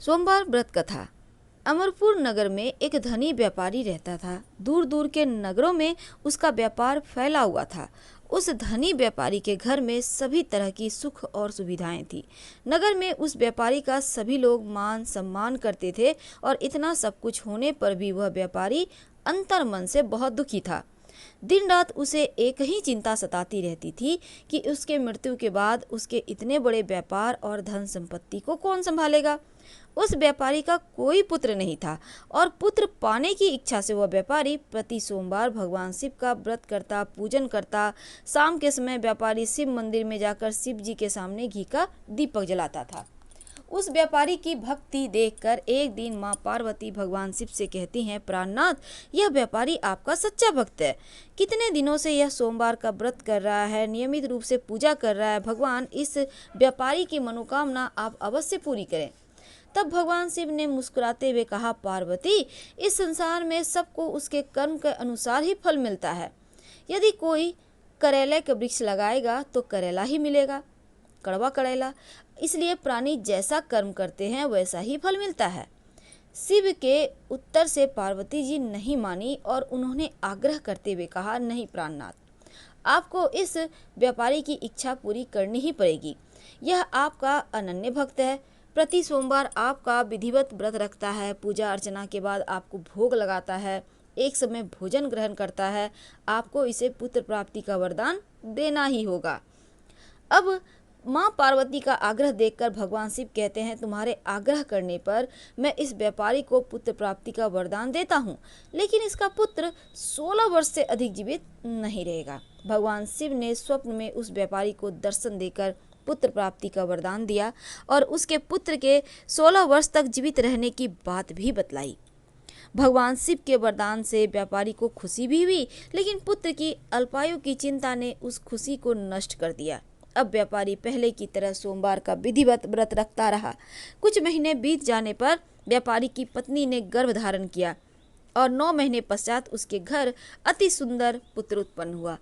सोमवार व्रत कथा। अमरपुर नगर में एक धनी व्यापारी रहता था। दूर दूर के नगरों में उसका व्यापार फैला हुआ था। उस धनी व्यापारी के घर में सभी तरह की सुख और सुविधाएं थी। नगर में उस व्यापारी का सभी लोग मान सम्मान करते थे और इतना सब कुछ होने पर भी वह व्यापारी अंतर मन से बहुत दुखी था। दिन रात उसे एक ही चिंता सताती रहती थी कि उसके मृत्यु के बाद उसके इतने बड़े व्यापार और धन संपत्ति को कौन संभालेगा। उस व्यापारी का कोई पुत्र नहीं था और पुत्र पाने की इच्छा से वह व्यापारी प्रति सोमवार भगवान शिव का व्रत करता, पूजन करता। शाम के समय व्यापारी शिव मंदिर में जाकर शिव जी के सामने घी का दीपक जलाता था। उस व्यापारी की भक्ति देखकर एक दिन माँ पार्वती भगवान शिव से कहती हैं, प्राणनाथ, यह व्यापारी आपका सच्चा भक्त है। कितने दिनों से यह सोमवार का व्रत कर रहा है, नियमित रूप से पूजा कर रहा है। भगवान इस व्यापारी की मनोकामना आप अवश्य पूरी करें। तब भगवान शिव ने मुस्कुराते हुए कहा, पार्वती, इस संसार में सबको उसके कर्म के अनुसार ही फल मिलता है। यदि कोई करेले का वृक्ष लगाएगा तो करेला ही मिलेगा, कड़वा करेला। इसलिए प्राणी जैसा कर्म करते हैं वैसा ही फल मिलता है। शिव के उत्तर से पार्वती जी नहीं मानी और उन्होंने आग्रह करते हुए कहा, नहीं प्राणनाथ, आपको इस व्यापारी की इच्छा पूरी करनी ही पड़ेगी। यह आपका अनन्य भक्त है। प्रति सोमवार आपका विधिवत व्रत रखता है, पूजा अर्चना के बाद आपको भोग लगाता है, एक समय भोजन ग्रहण करता है। आपको इसे पुत्र प्राप्ति का वरदान देना ही होगा। अब माँ पार्वती का आग्रह देखकर भगवान शिव कहते हैं, तुम्हारे आग्रह करने पर मैं इस व्यापारी को पुत्र प्राप्ति का वरदान देता हूँ, लेकिन इसका पुत्र 16 वर्ष से अधिक जीवित नहीं रहेगा। भगवान शिव ने स्वप्न में उस व्यापारी को दर्शन देकर पुत्र प्राप्ति का वरदान दिया और उसके पुत्र के 16 वर्ष तक जीवित रहने की बात भी बतलाई। भगवान शिव के वरदान से व्यापारी को खुशी भी हुई, लेकिन पुत्र की अल्पायु की चिंता ने उस खुशी को नष्ट कर दिया। अब व्यापारी पहले की तरह सोमवार का विधिवत व्रत रखता रहा। कुछ महीने बीत जाने पर व्यापारी की पत्नी ने गर्भ धारण किया और 9 महीने पश्चात उसके घर अति सुंदर पुत्र उत्पन्न हुआ।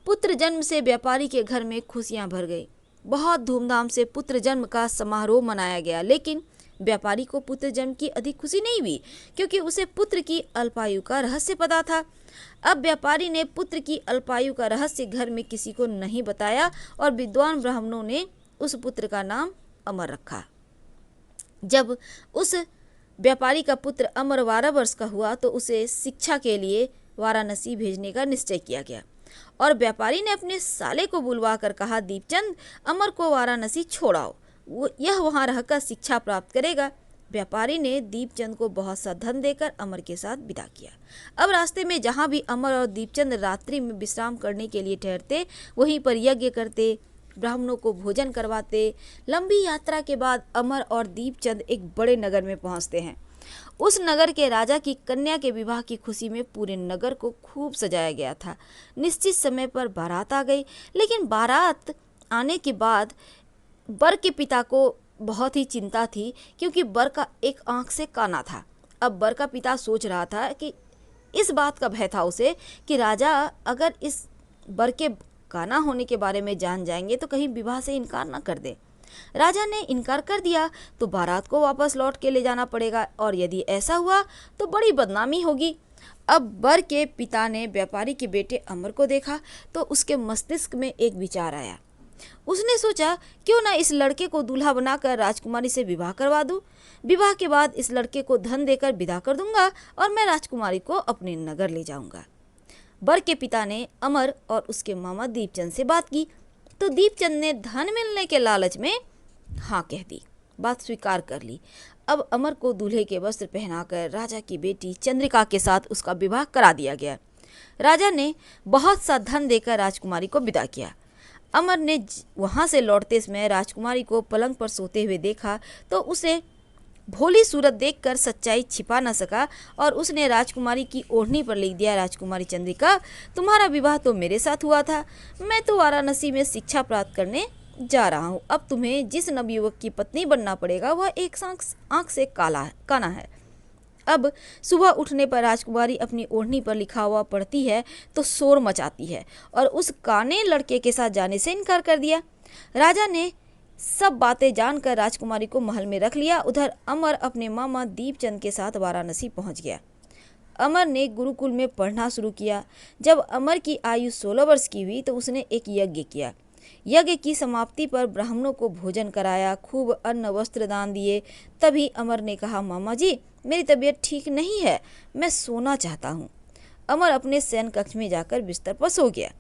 पुत्र जन्म से व्यापारी के घर में खुशियां भर गई। बहुत धूमधाम से पुत्र जन्म का समारोह मनाया गया, लेकिन व्यापारी को पुत्र जन्म की अधिक खुशी नहीं हुई, क्योंकि उसे पुत्र की अल्पायु का रहस्य पता था। अब व्यापारी ने पुत्र की अल्पायु का रहस्य घर में किसी को नहीं बताया और विद्वान ब्राह्मणों ने उस पुत्र का नाम अमर रखा। जब उस व्यापारी का पुत्र अमर 12 वर्ष का हुआ तो उसे शिक्षा के लिए वाराणसी भेजने का निश्चय किया गया और व्यापारी ने अपने साले को बुलवा कर कहा, दीपचंद, अमर को वाराणसी छोड़ाओ, यह वहाँ रहकर शिक्षा प्राप्त करेगा। व्यापारी ने दीपचंद को बहुत सा धन देकर अमर के साथ विदा किया। अब रास्ते में जहाँ भी अमर और दीपचंद रात्रि में विश्राम करने के लिए ठहरते, वहीं पर यज्ञ करते, ब्राह्मणों को भोजन करवाते। लंबी यात्रा के बाद अमर और दीपचंद एक बड़े नगर में पहुँचते हैं। उस नगर के राजा की कन्या के विवाह की खुशी में पूरे नगर को खूब सजाया गया था। निश्चित समय पर बारात आ गई, लेकिन बारात आने के बाद वर के पिता को बहुत ही चिंता थी, क्योंकि वर का एक आंख से काना था। अब वर का पिता सोच रहा था कि इस बात का भय था उसे कि राजा अगर इस वर के काना होने के बारे में जान जाएंगे तो कहीं विवाह से इनकार ना कर दे। राजा ने इनकार कर दिया तो बारात को वापस लौट के ले जाना पड़ेगा और यदि ऐसा हुआ तो बड़ी बदनामी होगी। अब वर के पिता ने व्यापारी के बेटे अमर को देखा तो उसके मस्तिष्क में एक विचार आया। उसने सोचा, क्यों ना इस लड़के को दूल्हा बनाकर राजकुमारी से विवाह करवा दूं। विवाह के बाद इस लड़के को धन देकर विदा कर दूंगा और मैं राजकुमारी को अपने नगर ले जाऊंगा। वर के पिता ने अमर और उसके मामा दीपचंद से बात की तो दीपचंद ने धन मिलने के लालच में हाँ कह दी, बात स्वीकार कर ली। अब अमर को दूल्हे के वस्त्र पहनाकर राजा की बेटी चंद्रिका के साथ उसका विवाह करा दिया गया। राजा ने बहुत सा धन देकर राजकुमारी को विदा किया। अमर ने वहाँ से लौटते समय राजकुमारी को पलंग पर सोते हुए देखा तो उसे भोली सूरत देखकर सच्चाई छिपा न सका और उसने राजकुमारी की ओढ़नी पर लिख दिया, राजकुमारी चंद्रिका, तुम्हारा विवाह तो मेरे साथ हुआ था। मैं तो वाराणसी में शिक्षा प्राप्त करने जा रहा हूँ। अब तुम्हें जिस नवयुवक की पत्नी बनना पड़ेगा वह एक आंख से काना है। अब सुबह उठने पर राजकुमारी अपनी ओढ़नी पर लिखा हुआ पढ़ती है तो शोर मचाती है और उस काने लड़के के साथ जाने से इनकार कर दिया। राजा ने सब बातें जानकर राजकुमारी को महल में रख लिया। उधर अमर अपने मामा दीपचंद के साथ वाराणसी पहुंच गया। अमर ने गुरुकुल में पढ़ना शुरू किया। जब अमर की आयु 16 वर्ष की हुई तो उसने एक यज्ञ किया। यज्ञ की समाप्ति पर ब्राह्मणों को भोजन कराया, खूब अन्न वस्त्र दान दिए। तभी अमर ने कहा, मामा जी मेरी तबीयत ठीक नहीं है, मैं सोना चाहता हूँ। अमर अपने शयन कक्ष में जाकर बिस्तर पर सो गया।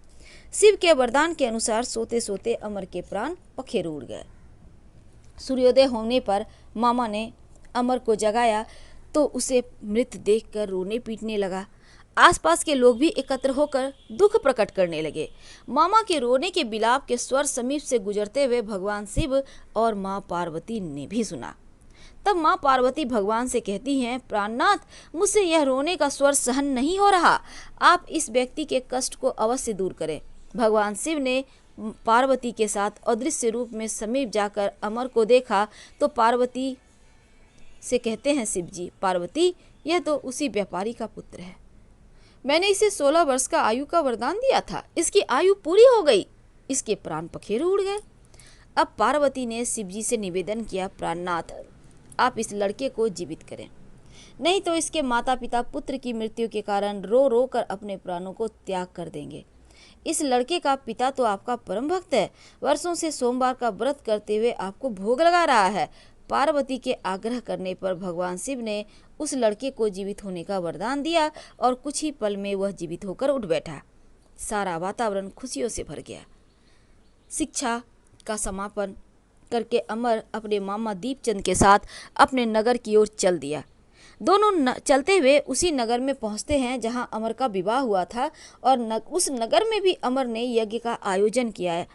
शिव के वरदान के अनुसार सोते सोते अमर के प्राण पखेरु उड़ गए। सूर्योदय होने पर मामा ने अमर को जगाया तो उसे मृत देखकर रोने पीटने लगा। आसपास के लोग भी एकत्र होकर दुख प्रकट करने लगे। मामा के रोने के विलाप के स्वर समीप से गुजरते हुए भगवान शिव और माँ पार्वती ने भी सुना। तब माँ पार्वती भगवान से कहती हैं, प्राणनाथ, मुझसे यह रोने का स्वर सहन नहीं हो रहा, आप इस व्यक्ति के कष्ट को अवश्य दूर करें। भगवान शिव ने पार्वती के साथ अदृश्य रूप में समीप जाकर अमर को देखा तो पार्वती से कहते हैं शिव जी, पार्वती यह तो उसी व्यापारी का पुत्र है। मैंने इसे 16 वर्ष का आयु का वरदान दिया था, इसकी आयु पूरी हो गई, इसके प्राण पखेरु उड़ गए। अब पार्वती ने शिव जी से निवेदन किया, प्राणनाथ आप इस लड़के को जीवित करें, नहीं तो इसके माता पिता पुत्र की मृत्यु के कारण रो रो कर अपने प्राणों को त्याग कर देंगे। इस लड़के का पिता तो आपका परम भक्त है, वर्षों से सोमवार का व्रत करते हुए आपको भोग लगा रहा है। पार्वती के आग्रह करने पर भगवान शिव ने उस लड़के को जीवित होने का वरदान दिया और कुछ ही पल में वह जीवित होकर उठ बैठा। सारा वातावरण खुशियों से भर गया। शिक्षा का समापन करके अमर अपने मामा दीपचंद के साथ अपने नगर की ओर चल दिया। दोनों चलते हुए उसी नगर में पहुंचते हैं जहां अमर का विवाह हुआ था और उस नगर में भी अमर ने यज्ञ का आयोजन किया है।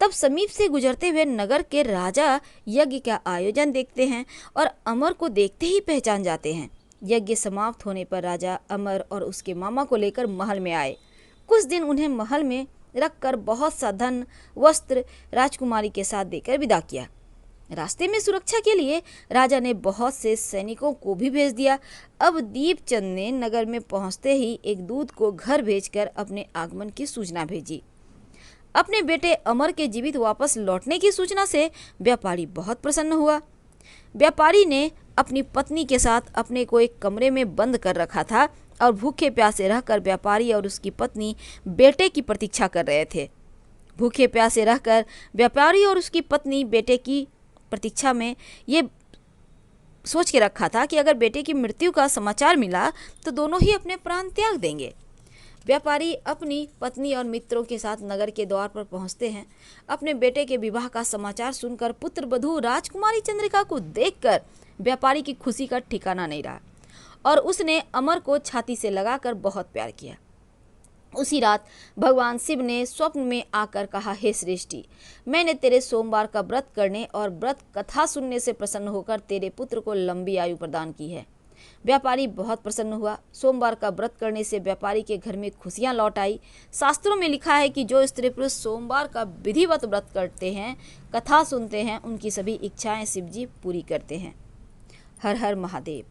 तब समीप से गुजरते हुए नगर के राजा यज्ञ का आयोजन देखते हैं और अमर को देखते ही पहचान जाते हैं। यज्ञ समाप्त होने पर राजा अमर और उसके मामा को लेकर महल में आए। कुछ दिन उन्हें महल में रखकर बहुत सा धन वस्त्र राजकुमारी के साथ देकर विदा किया। रास्ते में सुरक्षा के लिए राजा ने बहुत से सैनिकों को भी भेज दिया। अब दीपचंद ने नगर में पहुंचते ही एक दूत को घर भेजकर अपने आगमन की सूचना भेजी। अपने बेटे अमर के जीवित वापस लौटने की सूचना से व्यापारी बहुत प्रसन्न हुआ। व्यापारी ने अपनी पत्नी के साथ अपने को एक कमरे में बंद कर रखा था और भूखे प्यासे रहकर व्यापारी और उसकी पत्नी बेटे की प्रतीक्षा कर रहे थे। भूखे प्यासे रहकर व्यापारी और उसकी पत्नी बेटे की प्रतीक्षा में ये सोच के रखा था कि अगर बेटे की मृत्यु का समाचार मिला तो दोनों ही अपने प्राण त्याग देंगे। व्यापारी अपनी पत्नी और मित्रों के साथ नगर के द्वार पर पहुंचते हैं। अपने बेटे के विवाह का समाचार सुनकर पुत्र वधू राजकुमारी चंद्रिका को देखकर व्यापारी की खुशी का ठिकाना नहीं रहा और उसने अमर को छाती से लगाकर बहुत प्यार किया। उसी रात भगवान शिव ने स्वप्न में आकर कहा, हे श्रेष्ठी, मैंने तेरे सोमवार का व्रत करने और व्रत कथा सुनने से प्रसन्न होकर तेरे पुत्र को लंबी आयु प्रदान की है। व्यापारी बहुत प्रसन्न हुआ। सोमवार का व्रत करने से व्यापारी के घर में खुशियां लौट आई। शास्त्रों में लिखा है कि जो स्त्री पुरुष सोमवार का विधिवत व्रत करते हैं, कथा सुनते हैं, उनकी सभी इच्छाएं शिव जी पूरी करते हैं। हर हर महादेव।